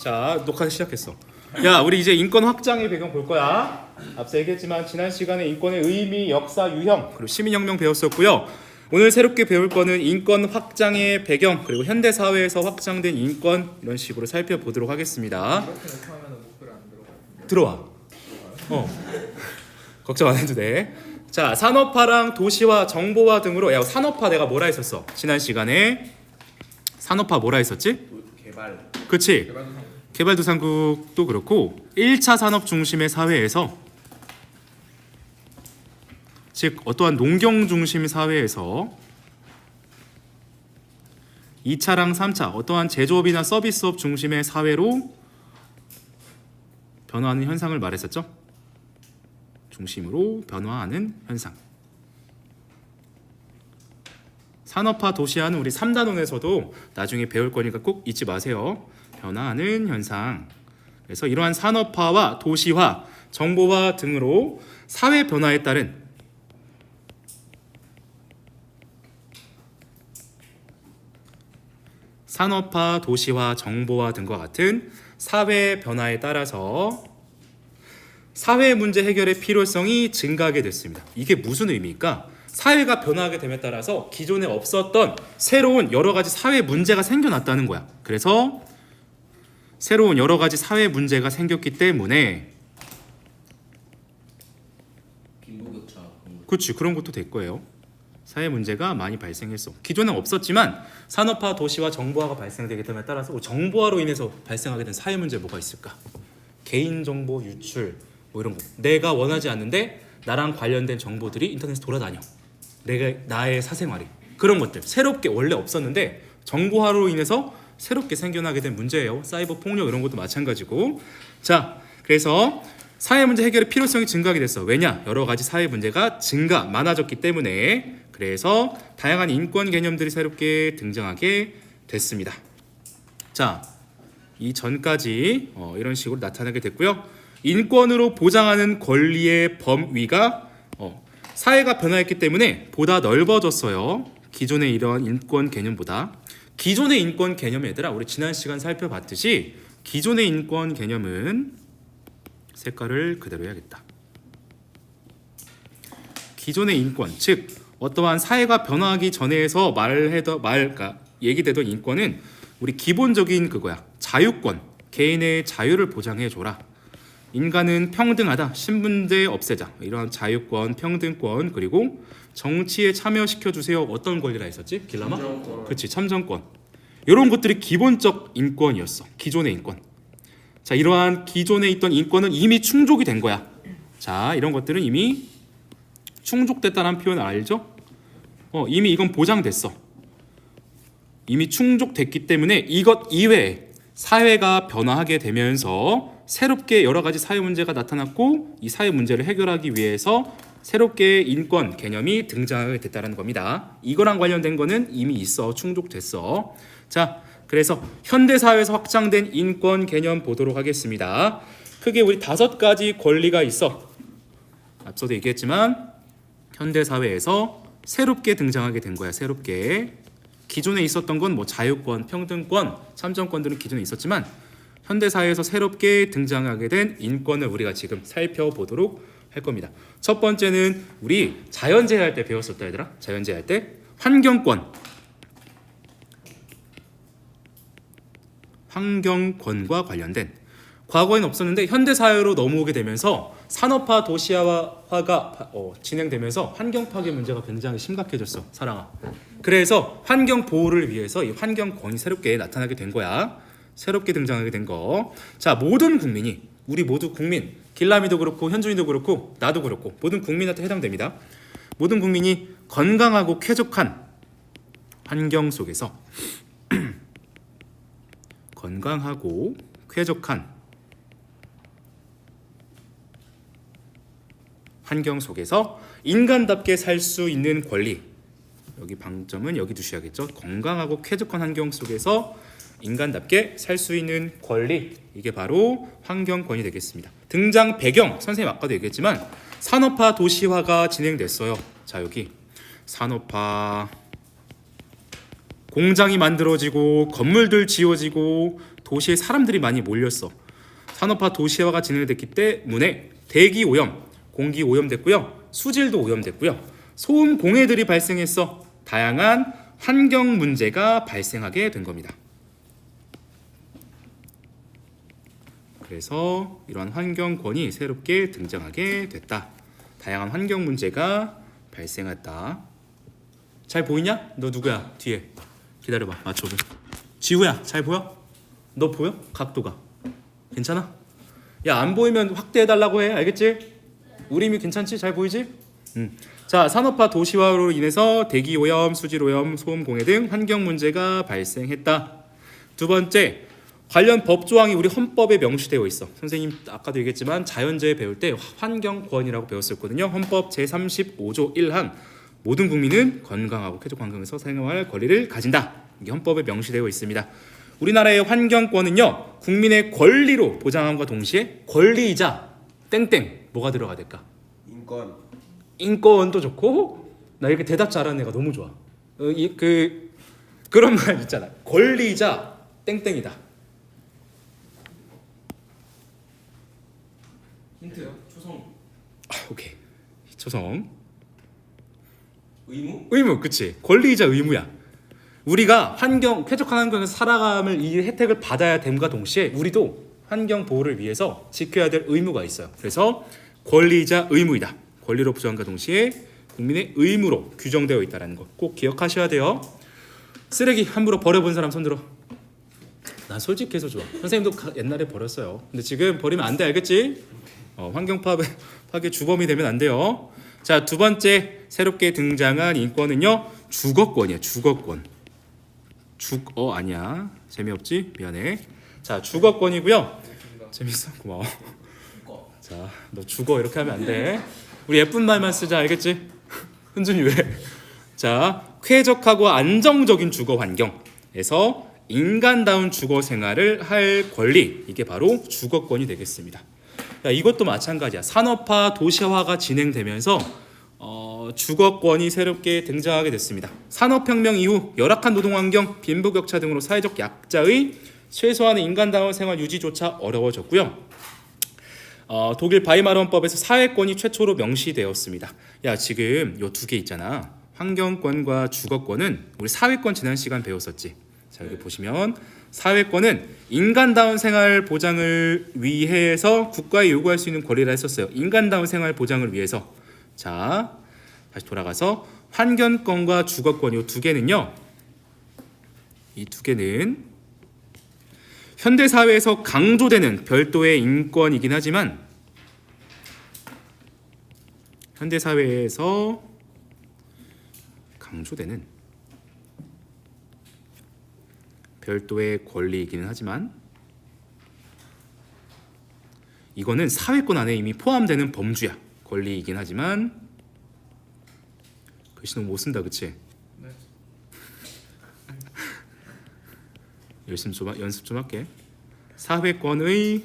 자, 녹화 시작했어. 야, 우리 이제 인권 확장의 배경 볼 거야. 앞서 얘기했지만 지난 시간에 인권의 의미, 역사, 유형 그리고 시민혁명 배웠었고요. 오늘 새롭게 배울 거는 인권 확장의 배경 그리고 현대 사회에서 확장된 인권 이런 식으로 살펴보도록 하겠습니다. 이렇게 하면 목표를 안 들어가요. 들어와. 걱정 안 해도 돼. 자, 산업화랑 도시화, 정보화 등으로 야, 산업화 내가 뭐라 했었어? 지난 시간에 산업화 뭐라 했었지? 개발. 그치? 개발도상국도 그렇고 1차 산업 중심의 사회에서 즉 어떠한 농경 중심 사회에서 2차랑 3차 어떠한 제조업이나 서비스업 중심의 사회로 변화하는 현상을 말했었죠? 중심으로 변화하는 현상. 산업화 도시화는 우리 3단원에서도 나중에 배울 거니까 꼭 잊지 마세요. 변화하는 현상. 그래서 이러한 산업화와 도시화, 정보화 등으로 사회 변화에 따른 산업화, 도시화, 정보화 등과 같은 사회 변화에 따라서 사회 문제 해결의 필요성이 증가하게 됐습니다. 이게 무슨 의미일까? 사회가 변화하게 됨에 따라서 기존에 없었던 새로운 여러 가지 사회 문제가 생겨났다는 거야. 그래서 새로운 여러 가지 사회 문제가 생겼기 때문에 빈부격차. 그렇지, 그런 것도 될 거예요. 사회 문제가 많이 발생했어. 기존엔 없었지만 산업화, 도시화, 정보화가 발생되게 됨에 따라서 정보화로 인해서 발생하게 된 사회 문제 뭐가 있을까? 개인정보 유출 뭐 이런 거. 내가 원하지 않는데 나랑 관련된 정보들이 인터넷에 돌아다녀. 나의 사생활이. 그런 것들 새롭게 원래 없었는데 정보화로 인해서 새롭게 생겨나게 된 문제예요. 사이버 폭력 이런 것도 마찬가지고. 자, 그래서 사회 문제 해결의 필요성이 증가하게 됐어. 왜냐? 여러 가지 사회 문제가 많아졌기 때문에. 그래서 다양한 인권 개념들이 새롭게 등장하게 됐습니다. 자, 이 전까지 이런 식으로 나타나게 됐고요. 인권으로 보장하는 권리의 범위가 사회가 변화했기 때문에 보다 넓어졌어요. 기존의 이런 인권 개념보다. 기존의 인권 개념 얘들아, 우리 지난 시간 살펴봤듯이 기존의 인권 개념은 색깔을 그대로 해야겠다. 기존의 인권, 즉 어떠한 사회가 변화하기 전에서 얘기되던 인권은 우리 기본적인 그거야. 자유권, 개인의 자유를 보장해줘라. 인간은 평등하다, 신분제 없애자. 이러한 자유권, 평등권, 그리고 정치에 참여시켜주세요. 어떤 권리라 했었지? 길라마? 그렇지, 참정권. 이런 것들이 기본적 인권이었어. 기존의 인권. 자, 이러한 기존에 있던 인권은 이미 충족이 된 거야. 자, 이런 것들은 이미 충족됐다는 표현 알죠? 이미 이건 보장됐어. 이미 충족됐기 때문에 이것 이외에 사회가 변화하게 되면서 새롭게 여러 가지 사회 문제가 나타났고 이 사회 문제를 해결하기 위해서 새롭게 인권 개념이 등장하게 됐다는 겁니다. 이거랑 관련된 거는 이미 있어. 충족됐어. 자, 그래서 현대 사회에서 확장된 인권 개념 보도록 하겠습니다. 크게 우리 5가지 권리가 있어. 앞서도 얘기했지만 현대 사회에서 새롭게 등장하게 된 거야. 새롭게. 기존에 있었던 건 뭐 자유권, 평등권, 참정권들은 기존에 있었지만 현대 사회에서 새롭게 등장하게 된 인권을 우리가 지금 살펴보도록 할 겁니다. 첫 번째는 우리 자연재해 할 때 배웠었다 얘들아. 자연재해 할 때 환경권과 관련된 과거에는 없었는데 현대 사회로 넘어오게 되면서 산업화, 도시화가 진행되면서 환경 파괴 문제가 굉장히 심각해졌어. 사랑아. 그래서 환경 보호를 위해서 이 환경권이 새롭게 나타나게 된 거야. 새롭게 등장하게 된 거. 자, 모든 국민이 우리 모두 국민, 길라미도 그렇고 현준이도 그렇고 나도 그렇고 모든 국민한테 해당됩니다. 모든 국민이 건강하고 쾌적한 환경 속에서 건강하고 쾌적한 환경 속에서 인간답게 살 수 있는 권리. 여기 방점은 여기 두셔야겠죠. 건강하고 쾌적한 환경 속에서 인간답게 살 수 있는 권리. 이게 바로 환경권이 되겠습니다. 등장 배경, 선생님 아까도 얘기했지만 산업화, 도시화가 진행됐어요. 자, 여기 산업화, 공장이 만들어지고 건물들 지어지고 도시에 사람들이 많이 몰렸어. 산업화 도시화가 진행됐기 때문에 대기 오염, 공기 오염됐고요. 수질도 오염됐고요. 소음 공해들이 발생했어. 다양한 환경 문제가 발생하게 된 겁니다. 그래서 이러한 환경권이 새롭게 등장하게 됐다. 다양한 환경 문제가 발생했다. 잘 보이냐? 너 누구야? 뒤에 기다려봐. 맞춰줘. 지우야, 잘 보여? 너 보여? 각도가 괜찮아? 야, 안 보이면 확대해달라고 해. 알겠지? 우리 이미 괜찮지? 잘 보이지? 자, 산업화 도시화로 인해서 대기 오염, 수질 오염, 소음 공해 등 환경 문제가 발생했다. 두 번째, 관련 법 조항이 우리 헌법에 명시되어 있어. 선생님 아까도 얘기했지만 자연재해 배울 때 환경권이라고 배웠었거든요. 헌법 제35조 1항 모든 국민은 건강하고 쾌적 환경에서 생활할 권리를 가진다. 이게 헌법에 명시되어 있습니다. 우리나라의 환경권은요, 국민의 권리로 보장함과 동시에 권리이자 땡땡 뭐가 들어가야 될까? 인권. 인권도 좋고. 나 이렇게 대답 잘하는 애가 너무 좋아. 그런 말 있잖아. 권리이자 땡땡이다. 힌트요? 초성. 오케이. 초성. 의무? 그치. 권리이자 의무야. 우리가 쾌적한 환경에서 살아감을 이 혜택을 받아야 됨과 동시에 우리도 환경 보호를 위해서 지켜야 될 의무가 있어요. 그래서 권리이자 의무이다. 권리로 부정함과 동시에 국민의 의무로 규정되어 있다는 거 꼭 기억하셔야 돼요. 쓰레기 함부로 버려본 사람 손들어. 난 솔직해서 좋아. 선생님도 옛날에 버렸어요. 근데 지금 버리면 안 돼. 알겠지? 환경 파괴 주범이 되면 안 돼요. 자, 두 번째 새롭게 등장한 인권은요, 주거권이에요. 주거권. 아니야. 재미없지? 미안해. 자, 주거권이고요. 재밌어? 고마워. 자, 너 죽어 이렇게 하면 안 돼. 우리 예쁜 말만 쓰자. 알겠지? 흔준이 왜? 자, 쾌적하고 안정적인 주거 환경에서 인간다운 주거 생활을 할 권리, 이게 바로 주거권이 되겠습니다. 야, 이것도 마찬가지야. 산업화 도시화가 진행되면서 주거권이 새롭게 등장하게 됐습니다. 산업혁명 이후 열악한 노동환경, 빈부격차 등으로 사회적 약자의 최소한의 인간다운 생활 유지조차 어려워졌고요. 독일 바이마르 헌법에서 사회권이 최초로 명시되었습니다. 야, 지금 요 두 개 있잖아. 환경권과 주거권은 우리 사회권 지난 시간 배웠었지. 자, 여기 보시면 사회권은 인간다운 생활 보장을 위해서 국가에 요구할 수 있는 권리라 했었어요. 인간다운 생활 보장을 위해서. 자, 다시 돌아가서 환경권과 주거권 이 두 개는요. 이 두 개는 현대 사회에서 강조되는 별도의 인권이긴 하지만 현대 사회에서 강조되는 별도의 권리이기는 하지만 이거는 사회권 안에 이미 포함되는 범주야. 권리이긴 하지만 글씨 너무 못 쓴다, 그치? 네. 연습 좀 할게. 사회권의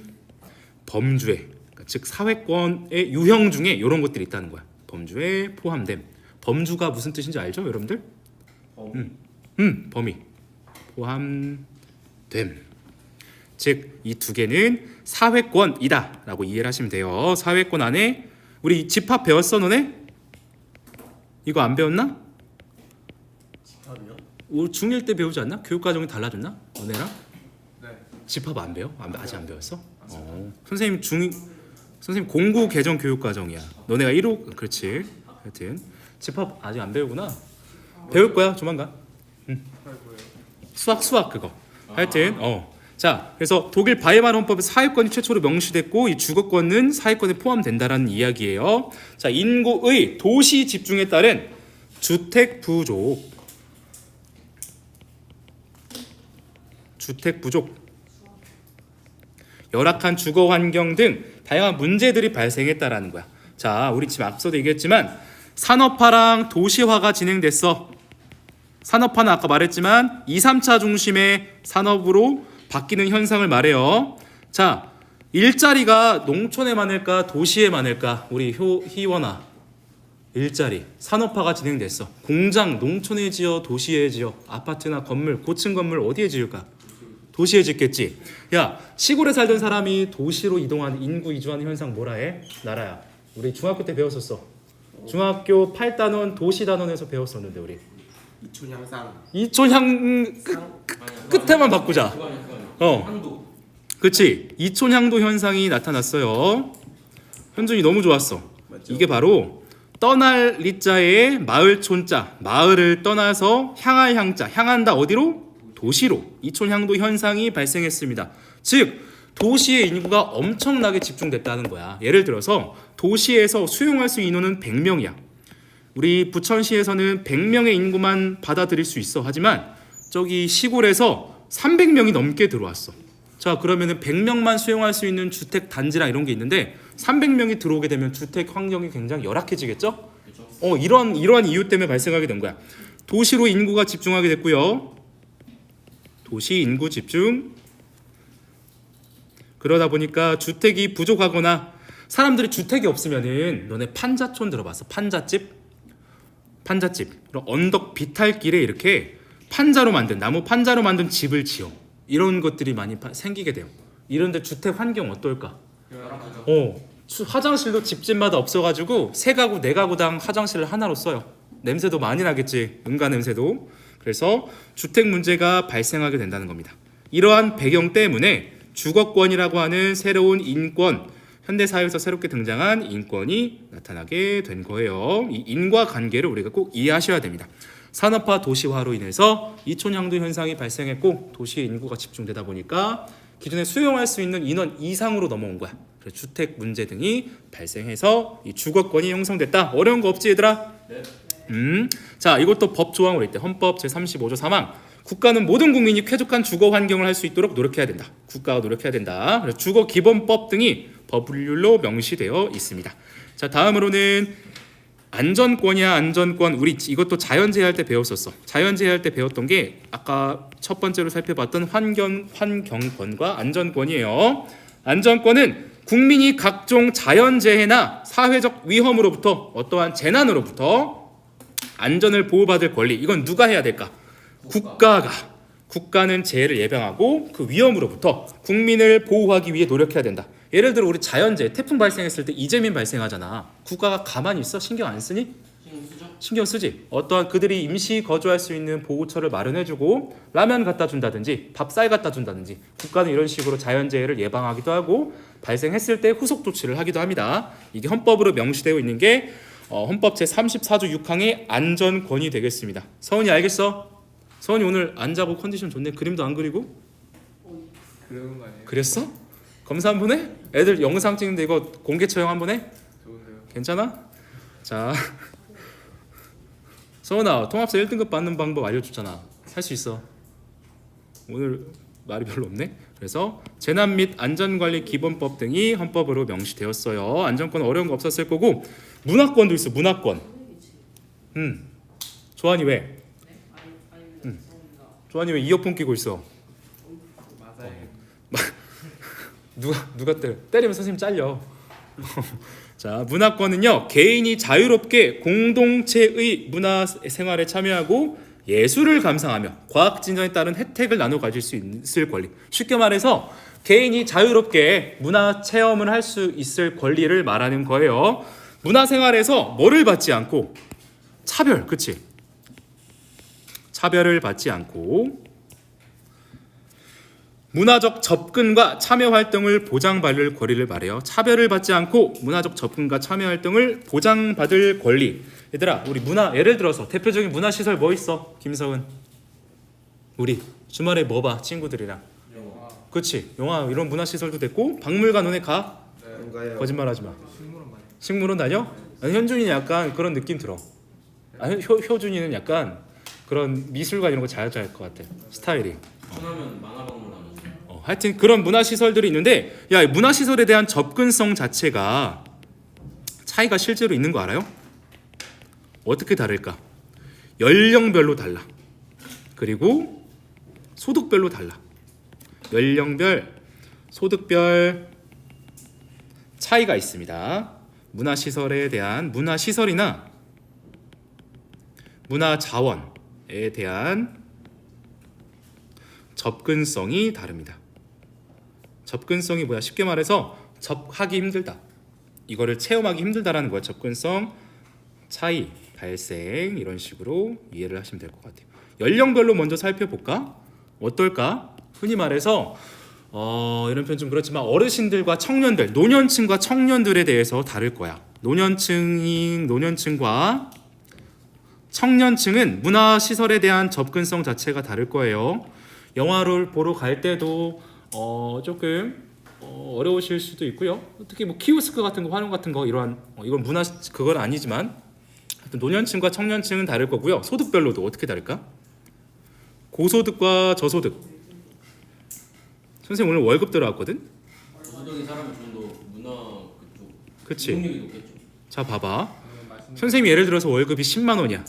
범주에, 그러니까 즉 사회권의 유형 중에 이런 것들이 있다는 거야. 범주에 포함됨. 범주가 무슨 뜻인지 알죠, 여러분들? 범위. 포함됨. 즉 이 두 개는 사회권이다라고 이해를 하시면 돼요. 사회권 안에 우리 집합 배웠어, 너네? 이거 안 배웠나? 집합이요? 우리 중1 때 배우지 않나? 교육과정이 달라졌나? 너네랑? 네. 집합 안 배워? 아직 안 배웠어? 선생님 공고 개정 교육과정이야. 너네가 1호 그렇지. 하여튼 집합 아직 안 배우구나. 배울 거야 조만간. 수학 그거. 하여튼 자, 그래서 독일 바이마르 헌법에서 사회권이 최초로 명시됐고 이 주거권은 사회권에 포함된다라는 이야기예요. 자, 인구의 도시 집중에 따른 주택 부족, 열악한 주거 환경 등 다양한 문제들이 발생했다라는 거야. 자, 우리 지금 앞서도 얘기했지만 산업화랑 도시화가 진행됐어. 산업화는 아까 말했지만 2, 3차 중심의 산업으로 바뀌는 현상을 말해요. 자, 일자리가 농촌에 많을까 도시에 많을까? 우리 희원아, 일자리 산업화가 진행됐어. 공장 농촌에 지어 도시에 지어 아파트나 건물 고층 건물 어디에 지을까? 도시에 짓겠지. 야, 시골에 살던 사람이 도시로 이동하는 인구 이주하는 현상 뭐라 해? 나라야. 우리 중학교 때 배웠었어. 중학교 8단원 도시단원에서 배웠었는데 우리. 이촌 향상. 이촌향 끝에만 바꾸자. 향도. 그치. 이촌향도 현상이 나타났어요. 현준이 너무 좋았어. 맞죠? 이게 바로 떠날 리자에 마을촌자, 마을을 떠나서 향할 향자, 향한다 어디로? 도시로. 이촌향도 현상이 발생했습니다. 즉 도시의 인구가 엄청나게 집중됐다는 거야. 예를 들어서 도시에서 수용할 수 있는 인원은 100명이야. 우리 부천시에서는 100명의 인구만 받아들일 수 있어. 하지만 저기 시골에서 300명이 넘게 들어왔어. 자, 그러면은 100명만 수용할 수 있는 주택 단지랑 이런 게 있는데 300명이 들어오게 되면 주택 환경이 굉장히 열악해지겠죠? 이러한 이유 때문에 발생하게 된 거야. 도시로 인구가 집중하게 됐고요. 도시 인구 집중. 그러다 보니까 주택이 부족하거나 사람들이 주택이 없으면은 너네 판자촌 들어봤어? 판잣집? 그럼 언덕 비탈길에 이렇게 판자로 만든 나무 판자로 만든 집을 지어. 이런 것들이 많이 생기게 돼요. 이런데 주택 환경 어떨까? 화장실도 집집마다 없어가지고 3가구 4가구당 화장실을 하나로 써요. 냄새도 많이 나겠지. 응가 냄새도. 그래서 주택 문제가 발생하게 된다는 겁니다. 이러한 배경 때문에 주거권이라고 하는 새로운 인권, 현대사회에서 새롭게 등장한 인권이 나타나게 된 거예요. 이 인과관계를 우리가 꼭 이해하셔야 됩니다. 산업화 도시화로 인해서 이촌향도 현상이 발생했고 도시의 인구가 집중되다 보니까 기존에 수용할 수 있는 인원 이상으로 넘어온 거야. 그래서 주택 문제 등이 발생해서 이 주거권이 형성됐다. 어려운 거 없지 얘들아? 네. 자, 이것도 법 조항으로 있대. 헌법 제35조 3항. 국가는 모든 국민이 쾌적한 주거 환경을 할 수 있도록 노력해야 된다. 국가가 노력해야 된다. 그래서 주거 기본법 등이 법률로 명시되어 있습니다. 자, 다음으로는 안전권이야. 안전권. 우리 이것도 자연재해 할 때 배웠었어. 자연재해 할 때 배웠던 게 아까 첫 번째로 살펴봤던 환경권과 안전권이에요. 안전권은 국민이 각종 자연재해나 사회적 위험으로부터 어떠한 재난으로부터 안전을 보호받을 권리. 이건 누가 해야 될까? 국가는 재해를 예방하고 그 위험으로부터 국민을 보호하기 위해 노력해야 된다. 예를 들어 우리 자연재해, 태풍 발생했을 때 이재민 발생하잖아. 국가가 가만히 있어? 신경 안 쓰니? 신경 쓰지. 어떠한 그들이 임시 거주할 수 있는 보호처를 마련해주고 라면 갖다 준다든지 밥쌀 갖다 준다든지 국가는 이런 식으로 자연재해를 예방하기도 하고 발생했을 때 후속 조치를 하기도 합니다. 이게 헌법으로 명시되어 있는 게 헌법 제34조 6항의 안전권이 되겠습니다. 서은이 알겠어? 서은이 오늘 안 자고 컨디션 좋네. 그림도 안 그리고? 그러는 거 아니에요? 그랬어? 검사 한번 해? 애들 영상 찍는데 이거 공개 처형 한번 해? 좋은데요? 괜찮아? 자, 서은아 통합사 1등급 받는 방법 알려줬잖아. 할 수 있어. 오늘 말이 별로 없네. 그래서 재난 및 안전관리 기본법 등이 헌법으로 명시되었어요. 안전권 어려운 거 없었을 거고 문화권도 있어. 문화권. 조한이 왜? 조한이 왜 이어폰 끼고 있어? 맞아요. 누가 때리면 선생님 잘려. 자, 문화권은요 개인이 자유롭게 공동체의 문화 생활에 참여하고 예술을 감상하며 과학 진전에 따른 혜택을 나눠 가질 수 있을 권리. 쉽게 말해서 개인이 자유롭게 문화 체험을 할 수 있을 권리를 말하는 거예요. 문화 생활에서 뭐를 받지 않고 차별, 그치? 차별을 받지 않고 문화적 접근과 참여 활동을 보장받을 권리를 말해요. 차별을 받지 않고 문화적 접근과 참여 활동을 보장받을 권리. 얘들아, 우리 문화 예를 들어서 대표적인 문화 시설 뭐 있어? 김서은. 우리 주말에 뭐 봐? 친구들이랑. 그렇지. 영화 이런 문화 시설도 됐고 박물관 너네 가? 그런가요? 거짓말하지 마. 식물원 많이. 식물원 다녀? 아니, 현준이는 약간 그런 느낌 들어. 효준이는 약간 그런 미술관 이런 거 잘할 것 같아. 스타일이. 천하면 만화박물관. 하여튼 그런 문화시설들이 있는데 야, 문화시설에 대한 접근성 자체가 차이가 실제로 있는 거 알아요? 어떻게 다를까? 연령별로 달라. 그리고 소득별로 달라. 연령별, 소득별 차이가 있습니다. 문화시설에 대한 문화시설이나 문화자원에 대한 접근성이 다릅니다. 접근성이 뭐야? 쉽게 말해서 접하기 힘들다. 이거를 체험하기 힘들다라는 거야. 접근성 차이 발생 이런 식으로 이해를 하시면 될 것 같아요. 연령별로 먼저 살펴볼까? 어떨까? 흔히 말해서 이런 표현 좀 그렇지만 어르신들과 청년들, 노년층과 청년들에 대해서 다를 거야. 노년층과 청년층은 문화시설에 대한 접근성 자체가 다를 거예요. 영화를 보러 갈 때도 조금 어려우실 수도 있고요. 특히 뭐 키오스크 같은 거, 환원 같은 거 이러한 이건 문화 그건 아니지만 노년층과 청년층은 다를 거고요. 소득별로도 어떻게 다를까? 고소득과 저소득. 선생님 오늘 월급 들어왔거든. 저소득인 사람은 좀 더 문화 그쪽 그치? 능력이 높겠죠. 자 봐봐. 선생님이 예를 들어서 월급이 10만 원이야.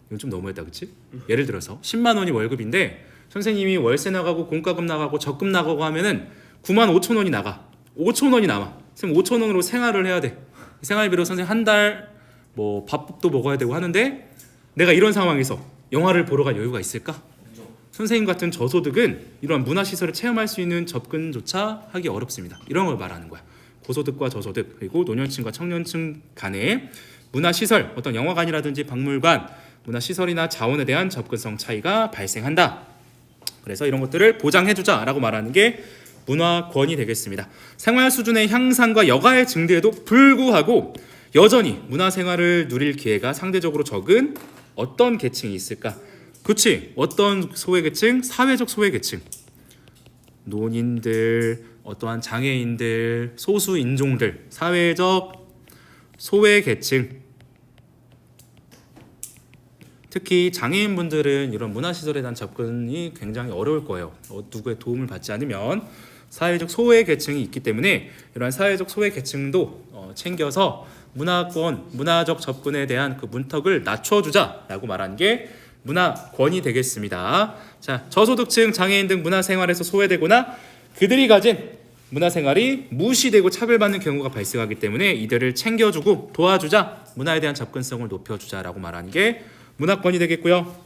이건 좀 너무했다, 그치? 예를 들어서 10만 원이 월급인데 선생님이 월세 나가고 공과금 나가고 적금 나가고 하면은 9만 5천 원이 나가. 5천 원이 남아. 선생님 5천 원으로 생활을 해야 돼. 생활비로 선생님 한 달 뭐 밥도 먹어야 되고 하는데 내가 이런 상황에서 영화를 보러 갈 여유가 있을까? 그렇죠. 선생님 같은 저소득은 이러한 문화시설을 체험할 수 있는 접근조차 하기 어렵습니다. 이런 걸 말하는 거야. 고소득과 저소득 그리고 노년층과 청년층 간의 문화시설, 어떤 영화관이라든지 박물관, 문화시설이나 자원에 대한 접근성 차이가 발생한다. 그래서 이런 것들을 보장해주자라고 말하는 게 문화권이 되겠습니다. 생활 수준의 향상과 여가의 증대에도 불구하고 여전히 문화생활을 누릴 기회가 상대적으로 적은 어떤 계층이 있을까? 그치? 어떤 소외계층? 사회적 소외계층. 노인들, 어떠한 장애인들, 소수인종들, 사회적 소외계층. 특히 장애인분들은 이런 문화시설에 대한 접근이 굉장히 어려울 거예요. 누구의 도움을 받지 않으면 사회적 소외계층이 있기 때문에 이러한 사회적 소외계층도 챙겨서 문화권, 문화적 접근에 대한 그 문턱을 낮춰주자라고 말하는 게 문화권이 되겠습니다. 자, 저소득층, 장애인 등 문화생활에서 소외되거나 그들이 가진 문화생활이 무시되고 차별받는 경우가 발생하기 때문에 이들을 챙겨주고 도와주자, 문화에 대한 접근성을 높여주자라고 말하는 게 문화권이 되겠고요.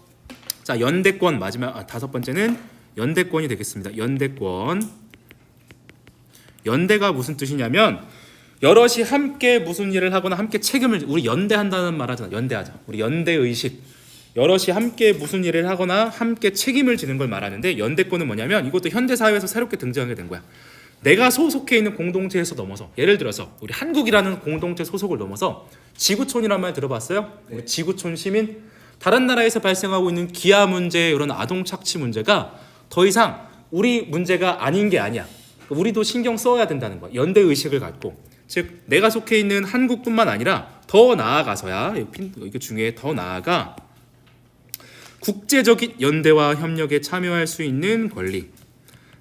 자, 연대권 마지막 다섯 번째는 연대권이 되겠습니다. 연대권. 연대가 무슨 뜻이냐면 여럿이 함께 무슨 일을 하거나 함께 책임을 우리 연대한다는 말 하잖아. 연대하자. 우리 연대 의식. 여럿이 함께 무슨 일을 하거나 함께 책임을 지는 걸 말하는데 연대권은 뭐냐면 이것도 현대 사회에서 새롭게 등장하게 된 거야. 내가 소속해 있는 공동체에서 넘어서 예를 들어서 우리 한국이라는 공동체 소속을 넘어서 지구촌이라는 말 들어봤어요? 네. 우리 지구촌 시민 다른 나라에서 발생하고 있는 기아 문제 이런 아동 착취 문제가 더 이상 우리 문제가 아닌 게 아니야. 우리도 신경 써야 된다는 거야. 연대 의식을 갖고 즉 내가 속해 있는 한국뿐만 아니라 더 나아가서야 이게 중요해. 더 나아가 국제적인 연대와 협력에 참여할 수 있는 권리.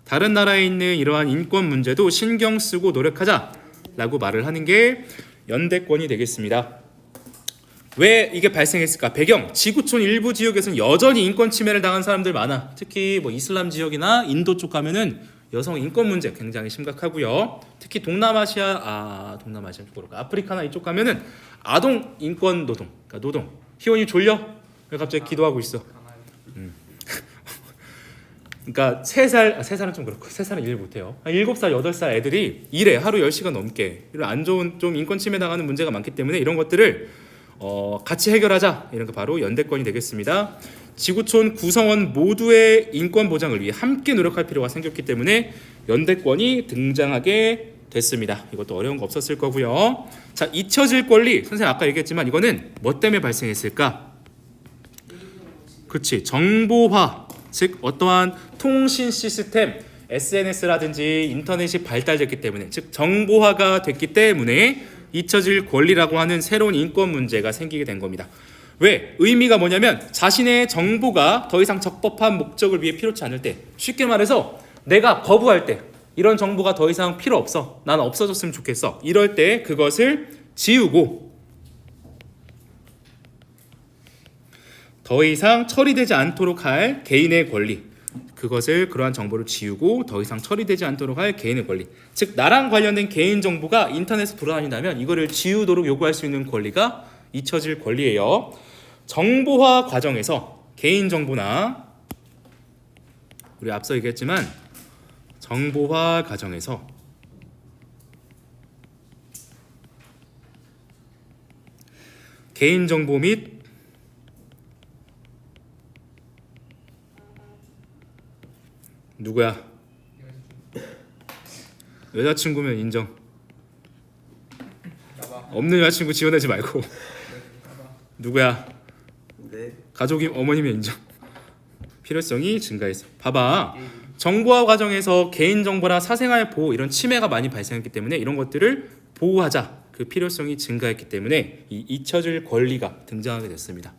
다른 나라에 있는 이러한 인권 문제도 신경 쓰고 노력하자라고 말을 하는 게 연대권이 되겠습니다. 왜 이게 발생했을까? 배경, 지구촌 일부 지역에서는 여전히 인권 침해를 당한 사람들 많아. 특히 뭐 이슬람 지역이나 인도 쪽 가면은 여성 인권 문제 굉장히 심각하고요. 특히 동남아시아 쪽으로 아프리카나 이쪽 가면은 아동 인권 노동, 그러니까 노동. 희원이 졸려? 왜 갑자기 기도하고 있어? 그러니까 3살은 좀 그렇고 3살은 일 못해요. 7살, 8살 애들이 일해 하루 10시간 넘게. 이런 안 좋은 좀 인권 침해 당하는 문제가 많기 때문에 이런 것들을 같이 해결하자. 이런 거 바로 연대권이 되겠습니다. 지구촌 구성원 모두의 인권 보장을 위해 함께 노력할 필요가 생겼기 때문에 연대권이 등장하게 됐습니다. 이것도 어려운 거 없었을 거고요. 자, 잊혀질 권리. 선생님 아까 얘기했지만 이거는 뭐 때문에 발생했을까? 그렇지. 정보화. 즉 어떠한 통신 시스템, SNS라든지 인터넷이 발달됐기 때문에 즉 정보화가 됐기 때문에 잊혀질 권리라고 하는 새로운 인권 문제가 생기게 된 겁니다. 왜? 의미가 뭐냐면 자신의 정보가 더 이상 적법한 목적을 위해 필요치 않을 때, 쉽게 말해서 내가 거부할 때 이런 정보가 더 이상 필요 없어, 난 없어졌으면 좋겠어, 이럴 때 그것을 지우고 더 이상 처리되지 않도록 할 개인의 권리, 그것을 그러한 정보를 지우고 더 이상 처리되지 않도록 할 개인의 권리, 즉 나랑 관련된 개인 정보가 인터넷에 돌아다닌다면 이거를 지우도록 요구할 수 있는 권리가 잊혀질 권리예요. 정보화 과정에서 개인 정보나 우리 앞서 얘기했지만 정보화 과정에서 개인정보 및 누구야? 여자친구면 인정. 나봐. 없는 여자친구 지원하지 말고. 나봐. 누구야? 네. 가족이 어머니면 인정. 필요성이 증가했어. 봐봐. 정보화 과정에서 개인정보나 사생활 보호 이런 침해가 많이 발생했기 때문에 이런 것들을 보호하자. 그 필요성이 증가했기 때문에 이 잊혀질 권리가 등장하게 됐습니다.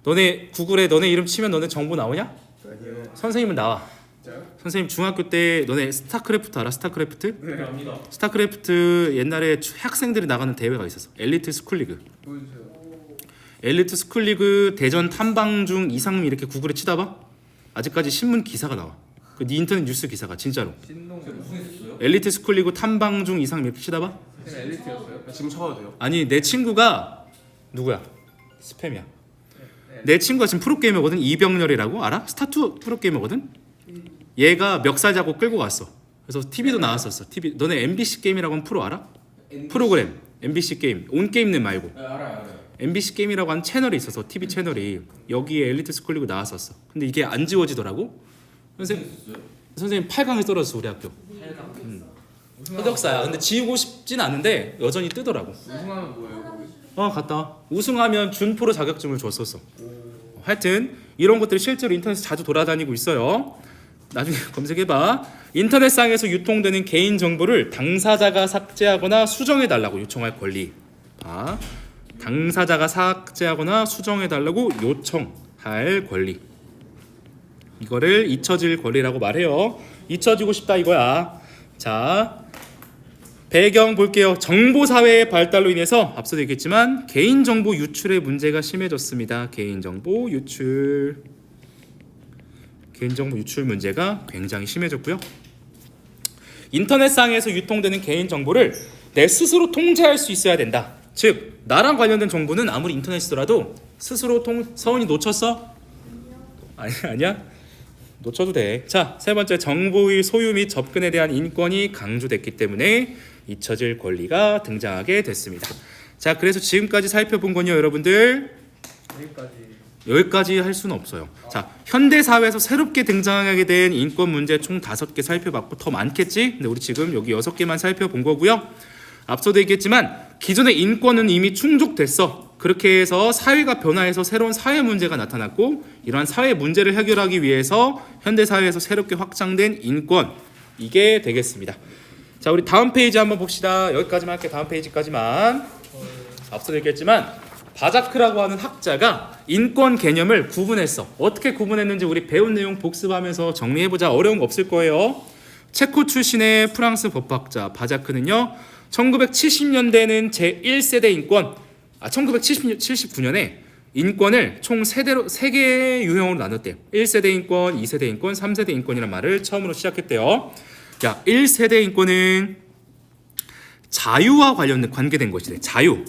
너네 구글에 너네 이름 치면 너네 정보 나오냐? 아니요. 선생님은 나와. 진짜요? 선생님 중학교 때 너네 스타크래프트 알아? 스타크래프트? 네. 합니다. 스타크래프트 옛날에 학생들이 나가는 대회가 있었어. 엘리트 스쿨리그. 보여주세요. 엘리트 스쿨리그 대전 탐방중 이상민 이렇게 구글에 치다 봐. 아직까지 신문 기사가 나와. 그 네 인터넷 뉴스 기사가 진짜로. 신동. 우승했었어요? 엘리트 스쿨리그 탐방중 이상민 이렇게 치다 봐. 쌤 엘리트였어요? 지금 쳐봐도 돼요? 아니 내 친구가 누구야? 스팸이야. 네. 내 친구가 지금 프로게이머거든. 이병렬이라고 알아? 스타투 프로게이머거든. 얘가 멱살 잡고 끌고 갔어. 그래서 TV도 나왔었어. TV. 너네 MBC 게임이라고 하는 프로 알아? 프로그램 MBC 게임 온 게임넷 말고 네, 알아요. MBC 게임이라고 하는 채널이 있어서 TV 채널이 여기에 엘리트 스쿨리그 나왔었어. 근데 이게 안 지워지더라고. 선생님 8강에 떨어졌어 우리 학교. 흑역사야. 근데 지우고 싶진 않은데 여전히 뜨더라고. 우승하면 뭐예요? 거기? 갔다 와. 우승하면 준프로 자격증을 줬었어. 하여튼 이런 것들이 실제로 인터넷에 자주 돌아다니고 있어요. 나중에 검색해봐. 인터넷상에서 유통되는 개인 정보를 당사자가 삭제하거나 수정해달라고 요청할 권리. 당사자가 삭제하거나 수정해달라고 요청할 권리. 이거를 잊혀질 권리라고 말해요. 잊혀지고 싶다 이거야. 자, 배경 볼게요. 정보사회의 발달로 인해서 앞서도 얘기했지만 개인정보 유출의 문제가 심해졌습니다. 개인정보 유출 문제가 굉장히 심해졌고요. 인터넷상에서 유통되는 개인정보를 내 스스로 통제할 수 있어야 된다. 즉 나랑 관련된 정보는 아무리 인터넷이더라도 스스로 서훈이 놓쳤어? 아니야? 놓쳐도 돼. 자, 세 번째, 정보의 소유 및 접근에 대한 인권이 강조됐기 때문에 잊혀질 권리가 등장하게 됐습니다. 자, 그래서 지금까지 살펴본 건요, 여러분들 여기까지 할 수는 없어요. 자, 현대 사회에서 새롭게 등장하게 된 인권 문제 총 5개 살펴봤고 더 많겠지? 근데 우리 지금 여기 6개만 살펴본 거고요. 앞서도 얘기했지만 기존의 인권은 이미 충족됐어. 그렇게 해서 사회가 변화해서 새로운 사회 문제가 나타났고 이러한 사회 문제를 해결하기 위해서 현대 사회에서 새롭게 확장된 인권, 이게 되겠습니다. 자, 우리 다음 페이지 한번 봅시다. 여기까지만 할게요. 다음 페이지까지만. 앞서도 얘기했지만 바자크라고 하는 학자가 인권 개념을 구분했어. 어떻게 구분했는지 우리 배운 내용 복습하면서 정리해보자. 어려운 거 없을 거예요. 체코 출신의 프랑스 법학자 바자크는요, 1970년대는 제1세대 인권, 1979년에 인권을 총 3개의 유형으로 나눴대요. 1세대 인권, 2세대 인권, 3세대 인권이라는 말을 처음으로 시작했대요. 야, 1세대 인권은 자유와 관계된 것이래. 자유.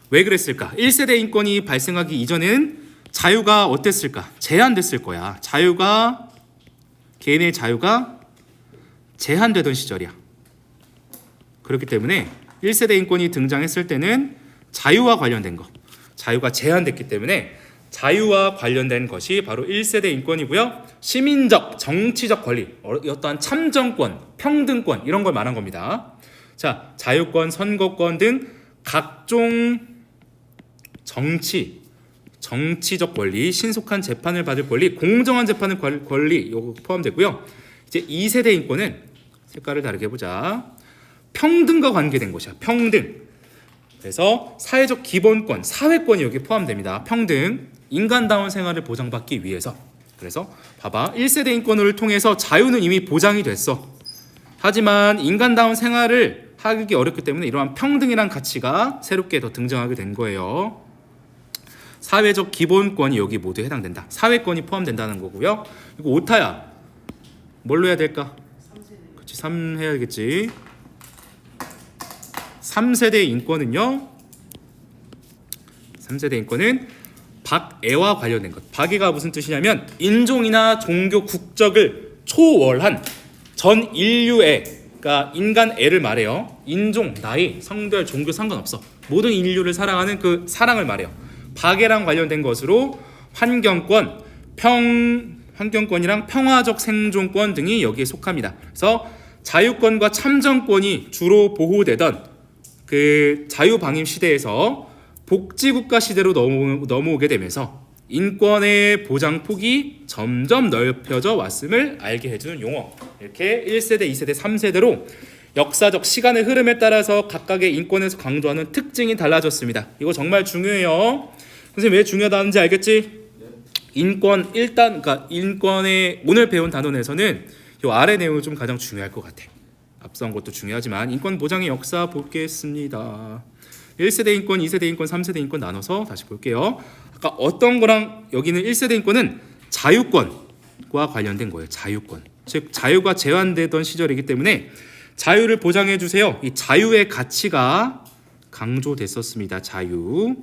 왜 그랬을까? 1세대 인권이 발생하기 이전에는 자유가 어땠을까? 제한됐을 거야. 개인의 자유가 제한되던 시절이야. 그렇기 때문에 1세대 인권이 등장했을 때는 자유와 관련된 거, 자유가 제한됐기 때문에 자유와 관련된 것이 바로 1세대 인권이고요. 시민적, 정치적 권리, 어떠한 참정권, 평등권 이런 걸 말한 겁니다. 자, 자유권, 선거권 등 각종 정치적 권리, 신속한 재판을 받을 권리, 공정한 재판을 권리 이거 포함되고요. 이제 2세대 인권은 색깔을 다르게 해보자. 평등과 관계된 것이야. 평등. 그래서 사회적 기본권, 사회권이 여기 포함됩니다. 평등, 인간다운 생활을 보장받기 위해서. 그래서 봐봐, 1세대 인권을 통해서 자유는 이미 보장이 됐어. 하지만 인간다운 생활을 하기 어렵기 때문에 이러한 평등이란 가치가 새롭게 더 등장하게 된 거예요. 사회적 기본권이 여기 모두 해당된다. 사회권이 포함된다는 거고요. 이거 오타야. 뭘로 해야 될까? 3세대. 그렇지, 3 해야겠지. 3세대 인권은요. 3세대 인권은 박애와 관련된 것. 박애가 무슨 뜻이냐면 인종이나 종교, 국적을 초월한 전 인류의, 그러니까 인간 애를 말해요. 인종, 나이, 성별, 종교 상관없어. 모든 인류를 사랑하는 그 사랑을 말해요. 박애랑 관련된 것으로 환경권이랑 평화적 생존권 등이 여기에 속합니다. 그래서 자유권과 참정권이 주로 보호되던 그 자유방임 시대에서 복지국가 시대로 넘어오게 되면서 인권의 보장 폭이 점점 넓혀져 왔음을 알게 해주는 용어. 이렇게 1세대, 2세대, 3세대로 역사적 시간의 흐름에 따라서 각각의 인권에서 강조하는 특징이 달라졌습니다. 이거 정말 중요해요. 선생님 왜 중요하다는지 알겠지? 인권 일단, 그러니까 인권의 오늘 배운 단원에서는 이 아래 내용이 좀 가장 중요할 것 같아. 앞선 것도 중요하지만 인권 보장의 역사 보겠습니다. 1세대 인권, 2세대 인권, 3세대 인권 나눠서 다시 볼게요. 아까 어떤 거랑 여기는 1세대 인권은 자유권과 관련된 거예요. 자유권. 즉 자유가 제한되던 시절이기 때문에 자유를 보장해 주세요. 이 자유의 가치가 강조됐었습니다. 자유.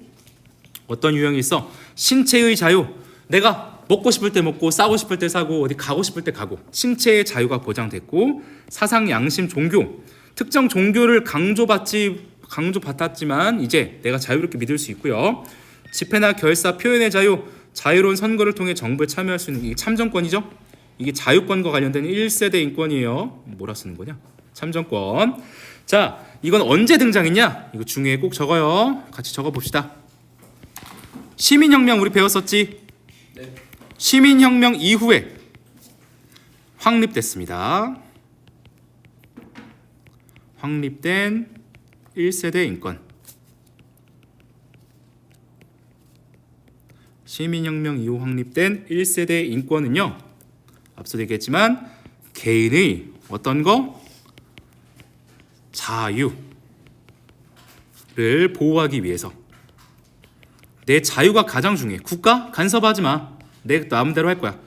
어떤 유형이 있어? 신체의 자유. 내가 먹고 싶을 때 먹고 싸고 싶을 때 싸고 어디 가고 싶을 때 가고 신체의 자유가 보장됐고 사상, 양심, 종교 특정 종교를 강조받았지만 이제 내가 자유롭게 믿을 수 있고요. 집회나 결사, 표현의 자유, 자유로운 선거를 통해 정부에 참여할 수 있는 이게 참정권이죠. 이게 자유권과 관련된 1세대 인권이에요. 뭐라 쓰는 거냐? 참정권. 자, 이건 언제 등장했냐? 이거 중요해. 꼭 적어요. 같이 적어봅시다. 시민혁명 우리 배웠었지? 네. 시민혁명 이후에 확립됐습니다. 확립된 1세대 인권. 시민혁명 이후 확립된 1세대 인권은요. 앞서도 얘기했지만 개인의 어떤 거? 자유를 보호하기 위해서 내 자유가 가장 중요해. 국가 간섭하지 마. 내 마음대로 할 거야.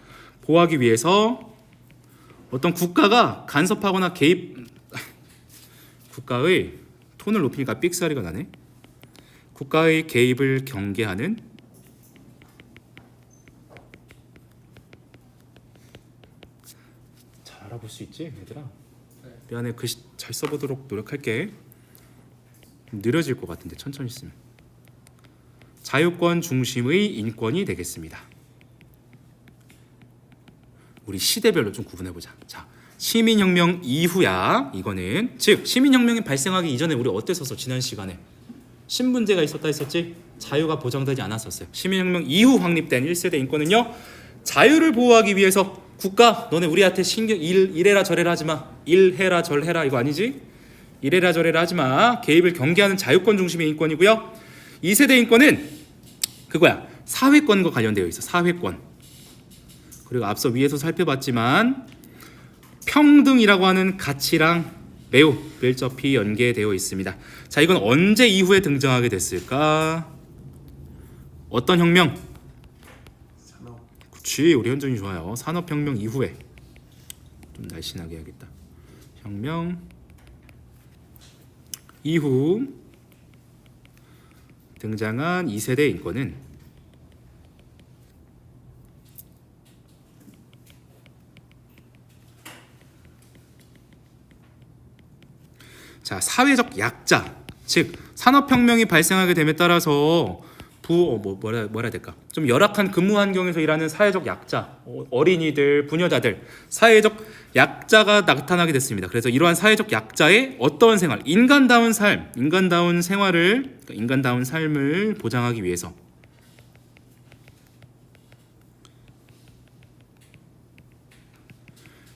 보호하기 위해서 어떤 국가가 간섭하거나 개입 국가의 톤을 높이니까 삑사리가 나네. 국가의 개입을 경계하는 잘 알아볼 수 있지 얘들아? 미안해 글씨 잘 써보도록 노력할게. 느려질 것 같은데 천천히 쓰면. 자유권 중심의 인권이 되겠습니다. 우리 시대별로 좀 구분해보자. 자, 시민혁명 이후야. 이거는 즉 시민혁명이 발생하기 이전에 우리 어땠었어? 지난 시간에 신분제가 있었다 했었지? 자유가 보장되지 않았었어요. 시민혁명 이후 확립된 1세대 인권은요. 자유를 보호하기 위해서 국가 너네 우리한테 이래라 저래라 하지마. 일해라 절해라 이거 아니지? 이래라 저래라 하지마. 개입을 경계하는 자유권 중심의 인권이고요. 2세대 인권은 그거야. 사회권과 관련되어 있어. 사회권. 그리고 앞서 위에서 살펴봤지만 평등이라고 하는 가치랑 매우 밀접히 연계되어 있습니다. 자, 이건 언제 이후에 등장하게 됐을까? 어떤 혁명? 산업. 그치, 우리 현준이 좋아요. 산업혁명 이후에 좀 날씬하게 해야겠다. 혁명 이후 등장한 2세대 인권은 자, 사회적 약자, 즉 산업혁명이 발생하게 됨에 따라서 뭐라 해야 될까? 좀 열악한 근무 환경에서 일하는 사회적 약자, 어린이들, 부녀자들, 사회적 약자가 나타나게 됐습니다. 그래서 이러한 사회적 약자의 어떤 생활, 인간다운 삶, 인간다운 생활을, 인간다운 삶을 보장하기 위해서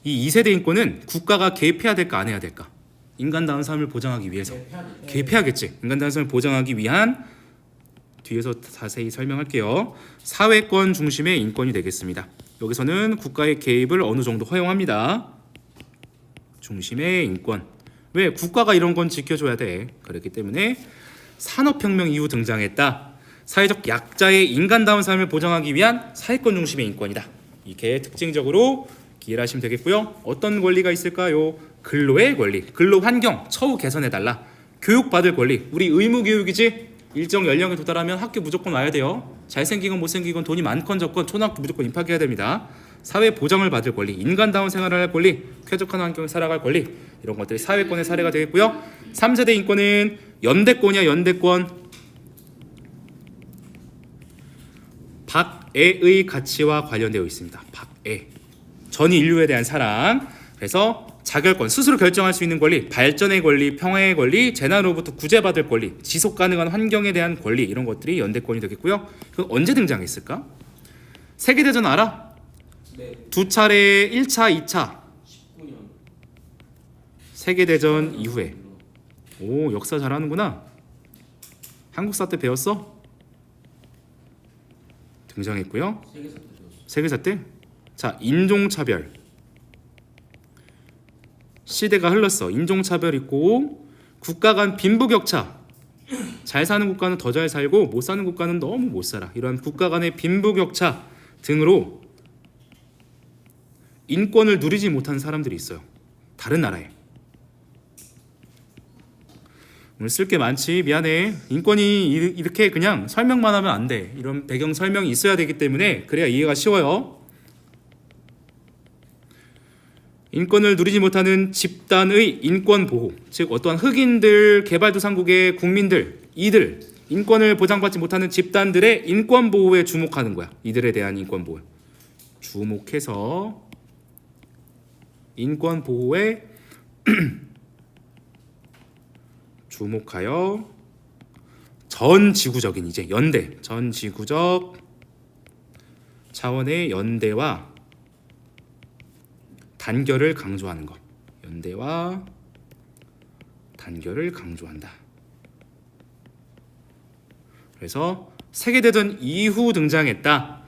이 2세대 인권은 국가가 개입해야 될까 안 해야 될까? 인간다운 삶을 보장하기 위해서 개입해야겠지. 인간다운 삶을 보장하기 위한 뒤에서 자세히 설명할게요. 사회권 중심의 인권이 되겠습니다. 여기서는 국가의 개입을 어느 정도 허용합니다. 중심의 인권. 왜? 국가가 이런 건 지켜줘야 돼. 그렇기 때문에 산업혁명 이후 등장했다. 사회적 약자의 인간다운 삶을 보장하기 위한 사회권 중심의 인권이다. 이렇게 특징적으로 이해하시면 되겠고요. 어떤 권리가 있을까요? 근로의 권리, 근로 환경, 처우 개선해달라. 교육받을 권리, 우리 의무 교육이지. 일정 연령에 도달하면 학교 무조건 와야 돼요. 잘생기건 못생기건 돈이 많건 적건 초등학교 무조건 입학해야 됩니다. 사회 보장을 받을 권리, 인간다운 생활을 할 권리, 쾌적한 환경에 살아갈 권리, 이런 것들이 사회권의 사례가 되겠고요. 3세대 인권은 연대권이야. 연대권. 박애의 가치와 관련되어 있습니다. 박애. 전 인류에 대한 사랑. 그래서 자결권, 스스로 결정할 수 있는 권리, 발전의 권리, 평화의 권리, 재난으로부터 구제받을 권리, 지속 가능한 환경에 대한 권리, 이런 것들이 연대권이 되겠고요. 그건 언제 등장했을까? 세계대전 알아? 네. 두 차례 1차, 2차 19년. 세계대전 이후에. 오, 역사 잘하는구나. 한국사 때 배웠어? 등장했고요. 세계사 때 배웠어. 세계사 때? 자, 인종차별. 시대가 흘렀어. 인종차별 있고 국가 간 빈부격차. 잘 사는 국가는 더 잘 살고 못 사는 국가는 너무 못 살아. 이러한 국가 간의 빈부격차 등으로 인권을 누리지 못하는 사람들이 있어요. 다른 나라에. 오늘 쓸 게 많지. 미안해. 인권이 이렇게 그냥 설명만 하면 안 돼. 이런 배경 설명이 있어야 되기 때문에 그래야 이해가 쉬워요. 인권을 누리지 못하는 집단의 인권 보호, 즉 어떠한 흑인들, 개발도상국의 국민들, 이들 인권을 보장받지 못하는 집단들의 인권 보호에 주목하는 거야. 이들에 대한 인권 보호. 주목해서 인권 보호에 주목하여 전 지구적인 이제 연대, 전 지구적 차원의 연대와 단결을 강조하는 것. 연대와 단결을 강조한다. 그래서 세계대전 이후 등장했다.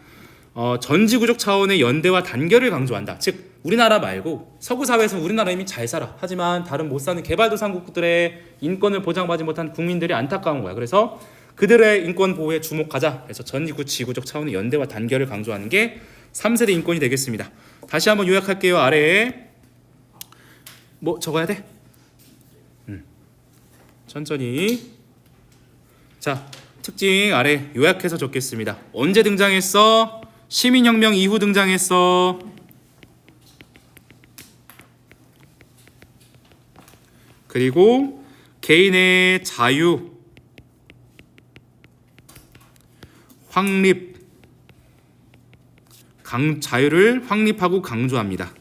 전지구적 차원의 연대와 단결을 강조한다. 즉 우리나라 말고 서구 사회에서 우리나라 이미 잘 살아. 하지만 다른 못 사는 개발도상국들의 인권을 보장받지 못한 국민들이 안타까운 거야. 그래서 그들의 인권 보호에 주목하자. 그래서 전지구 지구적 차원의 연대와 단결을 강조하는 게 3세대 인권이 되겠습니다. 다시 한번 요약할게요. 아래에 뭐 적어야 돼? 천천히. 자, 특징 아래 요약해서 적겠습니다. 언제 등장했어? 시민혁명 이후 등장했어. 그리고 개인의 자유, 확립, 자유를 확립하고 강조합니다.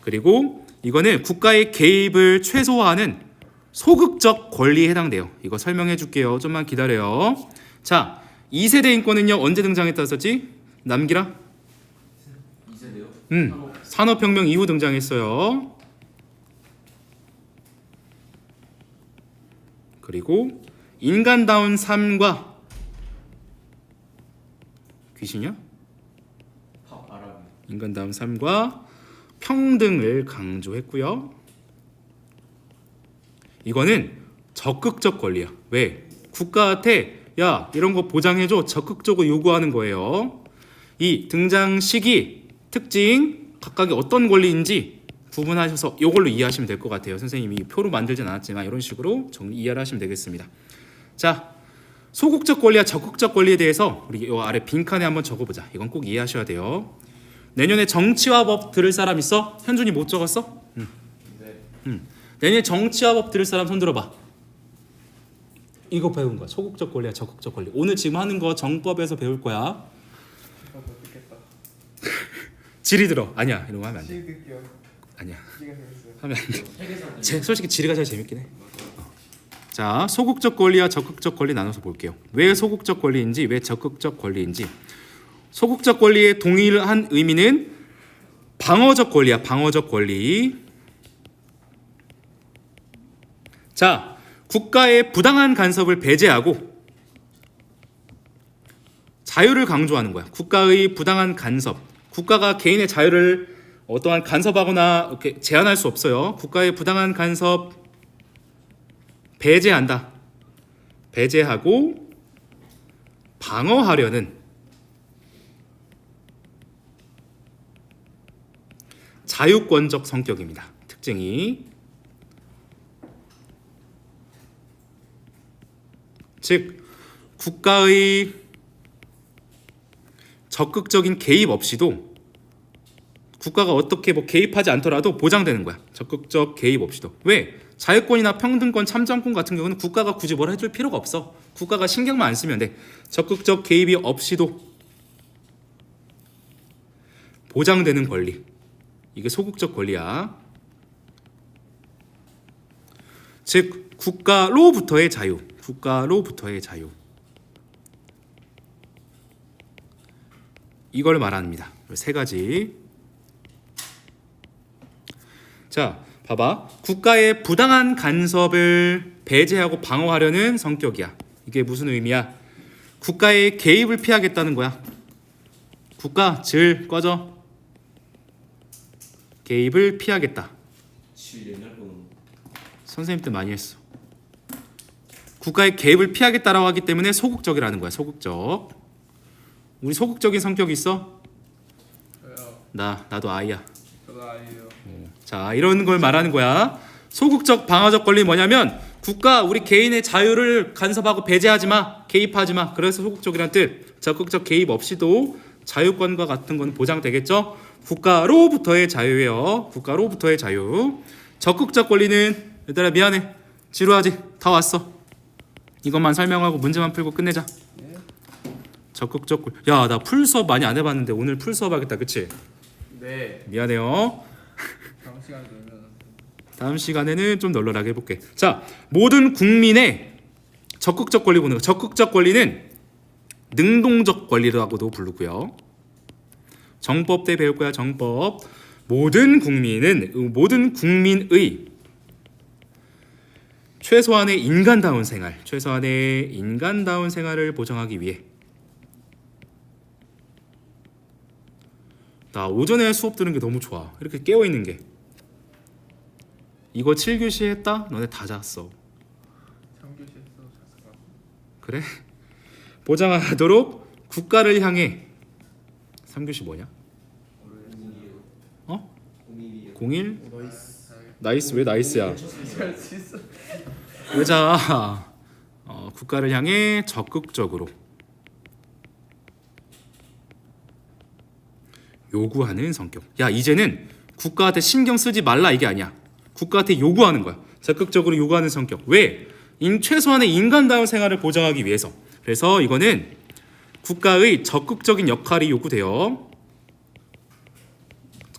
그리고 이거는 국가의 개입을 최소화하는 소극적 권리에 해당돼요. 이거 설명해 줄게요. 좀만 기다려요. 자, 2세대 인권은요 언제 등장했다 썼지? 남기라? 2세대요? 산업혁명 이후 등장했어요. 그리고 인간다운 삶과 귀신이야? 인간다운 삶과 평등을 강조했고요. 이거는 적극적 권리야. 왜? 국가한테 야 이런 거 보장해줘 적극적으로 요구하는 거예요. 이 등장 시기, 특징, 각각의 어떤 권리인지 구분하셔서 이걸로 이해하시면 될 것 같아요. 선생님이 표로 만들진 않았지만 이런 식으로 이해를 하시면 되겠습니다. 자, 소극적 권리와 적극적 권리에 대해서 우리 이 아래 빈칸에 한번 적어보자. 이건 꼭 이해하셔야 돼요. 내년에 정치와 법 들을 사람 있어? 현준이 못 적었어? 네. 내년에 정치와 법 들을 사람 손 들어봐. 이거 배운 거야. 소극적 권리와 적극적 권리. 오늘 지금 하는 거 정법에서 배울 거야. 듣겠다. 지리 들어. 아니야. 이런 거 하면 안 돼. 듣기요. 아니야. 시간 재밌어요. 하면 안 돼. 세계사 솔직히 지리가 제일 재밌긴 해. 자, 소극적 권리와 적극적 권리 나눠서 볼게요. 왜 소극적 권리인지, 왜 적극적 권리인지. 소극적 권리의 동일한 의미는 방어적 권리야. 방어적 권리. 자, 국가의 부당한 간섭을 배제하고 자유를 강조하는 거야. 국가의 부당한 간섭. 국가가 개인의 자유를 어떠한 간섭하거나 이렇게 제한할 수 없어요. 국가의 부당한 간섭 배제한다. 배제하고 방어하려는 자유권적 성격입니다. 특징이 즉 국가의 적극적인 개입 없이도 국가가 어떻게 뭐 개입하지 않더라도 보장되는 거야. 적극적 개입 없이도. 왜? 자유권이나 평등권, 참정권 같은 경우는 국가가 굳이 뭘 해줄 필요가 없어. 국가가 신경만 안 쓰면 돼. 적극적 개입이 없이도 보장되는 권리. 이게 소극적 권리야. 즉 국가로부터의 자유. 국가로부터의 자유. 이걸 말합니다. 세 가지. 자, 봐봐. 국가의 부당한 간섭을 배제하고 방어하려는 성격이야. 이게 무슨 의미야? 국가의 개입을 피하겠다는 거야. 국가 질 꺼져. 개입을 피하겠다. 옛날 거는 선생님 때 많이 했어. 국가의 개입을 피하겠다라고 하기 때문에 소극적이라는 거야. 소극적. 우리 소극적인 성격이 있어? 저요. 나도 아이야. 저도 아이예요. 자, 이런 걸 말하는 거야. 소극적 방어적 권리 뭐냐면 국가 우리 개인의 자유를 간섭하고 배제하지 마. 개입하지 마. 그래서 소극적이란 뜻. 적극적 개입 없이도 자유권과 같은 건 보장되겠죠? 국가로부터의 자유예요. 국가로부터의 자유. 적극적 권리는 얘들아 미안해. 지루하지? 다 왔어. 이것만 설명하고 문제만 풀고 끝내자. 네. 적극적 권리. 야, 나 풀 수업 많이 안 해봤는데 오늘 풀 수업 하겠다. 그치? 네. 미안해요. 다음 시간에 놀면 다음 시간에는 좀 널널하게 해볼게. 자, 모든 국민의 적극적 권리 보는 거. 적극적 권리는 능동적 권리라고도 부르고요. 정법 때 배울 거야. 정법. 모든 국민의 최소한의 인간다운 생활을 보장하기 위해. 나 오전에 수업 들은 게 너무 좋아. 이렇게 깨어 있는 게. 이거 7교시 했다? 너네 다 잤어. 3교시에서 잤어. 그래? 보장하도록 국가를 향해 3교시 뭐냐? 어? 01? 나이스. 왜 나이스야? 잘수 있어. 의자 국가를 향해 적극적으로 요구하는 성격. 야, 이제는 국가한테 신경 쓰지 말라 이게 아니야. 국가한테 요구하는 거야. 적극적으로 요구하는 성격. 왜? 최소한의 인간다운 생활을 보장하기 위해서. 그래서 이거는 국가의 적극적인 역할이 요구돼요.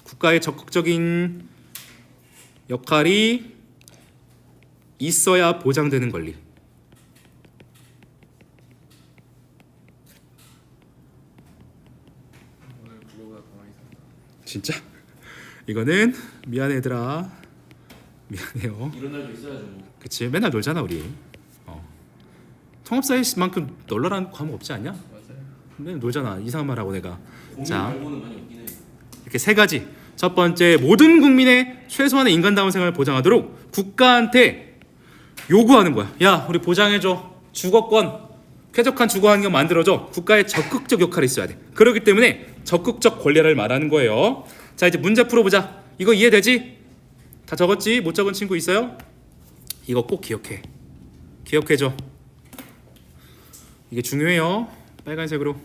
국가의 적극적인 역할이 있어야 보장되는 권리. 오늘 그거보다 더 많이 샀다. 진짜? 이거는 미안해 얘들아. 미안해요. 이런 날도 있어야죠. 뭐. 그치, 맨날 놀잖아 우리. 통합사회만큼 널널한 과목 없지 않냐? 맞아요. 맨날 놀잖아. 이상한 말 하고 내가. 공인 자. 말고는 많이 없긴 해. 이렇게 세 가지. 첫 번째, 모든 국민의 최소한의 인간다운 생활을 보장하도록 국가한테 요구하는 거야. 야, 우리 보장해줘. 주거권, 쾌적한 주거 환경 만들어줘. 국가의 적극적 역할이 있어야 돼. 그렇기 때문에 적극적 권리를 말하는 거예요. 자, 이제 문제 풀어보자. 이거 이해되지? 다 적었지? 못 적은 친구 있어요? 이거 꼭 기억해. 기억해줘. 이게 중요해요. 빨간색으로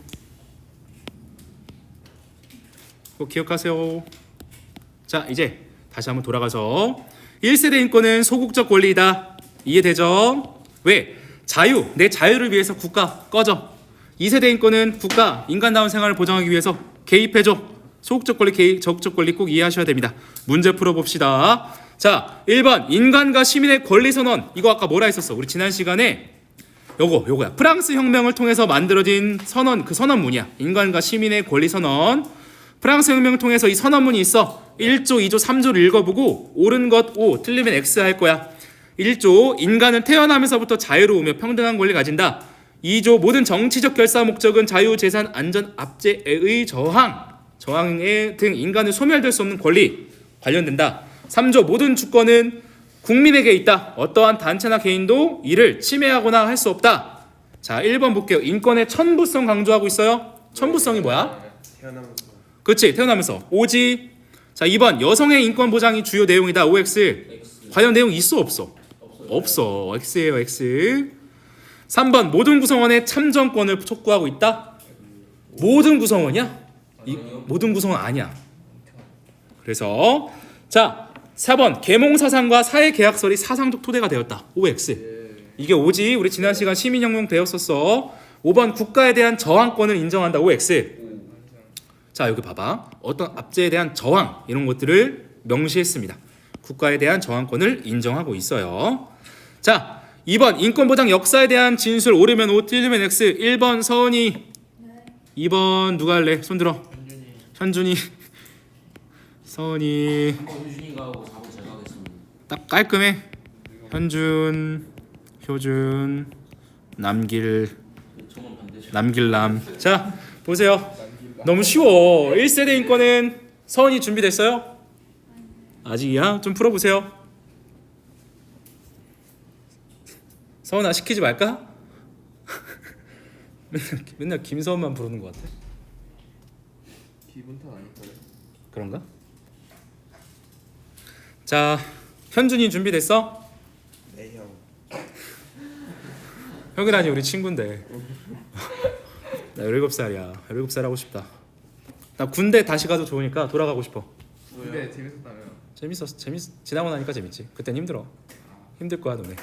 꼭 기억하세요. 자, 이제 다시 한번 돌아가서 1세대 인권은 소극적 권리이다. 이해되죠? 왜? 자유, 내 자유를 위해서 국가 꺼져. 2세대 인권은 국가 인간다운 생활을 보장하기 위해서 개입해줘. 소극적 권리, 개입, 적극적 권리 꼭 이해하셔야 됩니다. 문제 풀어봅시다. 자, 1번 인간과 시민의 권리 선언. 이거 아까 뭐라 했었어? 우리 지난 시간에 요거야. 프랑스 혁명을 통해서 만들어진 선언, 그 선언문이야. 인간과 시민의 권리 선언. 프랑스 혁명을 통해서 이 선언문이 있어. 1조, 2조, 3조를 읽어보고 옳은 것 O, 틀리면 X 할 거야. 1조 인간은 태어나면서부터 자유로우며 평등한 권리를 가진다. 2조 모든 정치적 결사 목적은 자유, 재산, 안전, 압제의 저항에 등 인간은 소멸될 수 없는 권리 관련된다. 3조 모든 주권은 국민에게 있다. 어떠한 단체나 개인도 이를 침해하거나 할 수 없다. 자, 1번 볼게요. 인권의 천부성 강조하고 있어요. 천부성이 뭐야? 태어나면서. 그렇지, 태어나면서. 오지. 자, 2번 여성의 인권 보장이 주요 내용이다. OX. X. 관련 내용 있어 없어? 없어. X예요, X. 3번 모든 구성원의 참정권을 촉구하고 있다. 모든 구성원이야? 모든 구성원 아니야. 그래서 자 4번 계몽사상과 사회계약설이 사상적 토대가 되었다. OX. 예. 이게 오지. 우리 지난 시간 시민혁명 배웠었어. 5번 국가에 대한 저항권을 인정한다. OX. 자 여기 봐봐. 어떤 압제에 대한 저항 이런 것들을 명시했습니다. 국가에 대한 저항권을 인정하고 있어요. 자 2번 인권보장 역사에 대한 진술 오르면 O 틀리면 X. 1번 서은이. 2번 누가 할래? 손들어. 현준이. 서은이. 3번 효준이가 하고 4번 제가 하겠습니다. 딱 깔끔해. 현준, 효준, 저만 반대죠. 남길남. 자 보세요. 너무 쉬워. 1세대 인권은 서은이 준비됐어요? 아직이야? 좀 풀어보세요. 서은아 시키지 말까? 맨날 김서은만 부르는 것 같아. 기분 탓 아닐까요? 그런가? 자 현준이 준비됐어? 네 형. 형이라니 우리 친구인데. 나 17살이야. 17살 하고 싶다. 나 군대 다시 가도 좋으니까 돌아가고 싶어. 근데 재밌었다며. 지나고 나니까 재밌지. 그땐 힘들어. 힘들 거야 너네. 네.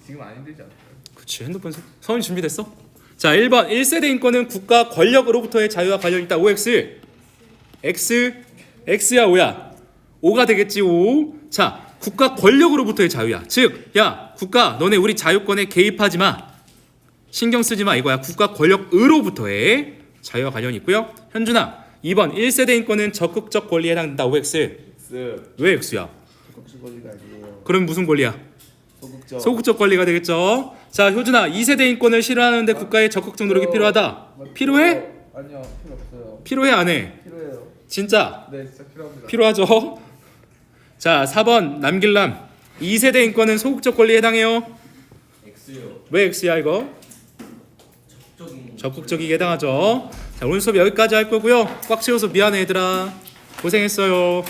지금 안 힘들지 않아요? 그치. 핸드폰 서은이 준비됐어? 자 1번 1세대 인권은 국가 권력으로부터의 자유와 관련이 있다. OX. X. X야 O야. O가 되겠지. O. 자 국가 권력으로부터의 자유야. 즉 야 국가 너네 우리 자유권에 개입하지 마. 신경 쓰지 마 이거야. 국가 권력으로부터의 자유와 관련이 있고요. 현준아 2번 1세대 인권은 적극적 권리에 해당된다. OX. X. 왜 X야? 적극적 권리가 아니에요. 그럼 무슨 권리야? 소극적. 소극적 권리가 되겠죠. 자 효준아 2세대 인권을 실현하는데 국가의 적극적 노력이 필요하다. 필요해? 아니요 필요 없어요. 필요해 안 해? 필요해요. 진짜 네 진짜 필요합니다. 필요하죠. 자 4번 남길남 2세대 인권은 소극적 권리에 해당해요. X요. 왜 X야 이거? 적극적이게 해당하죠. 자 오늘 수업 여기까지 할 거고요. 꽉 채워서 미안해 얘들아. 고생했어요.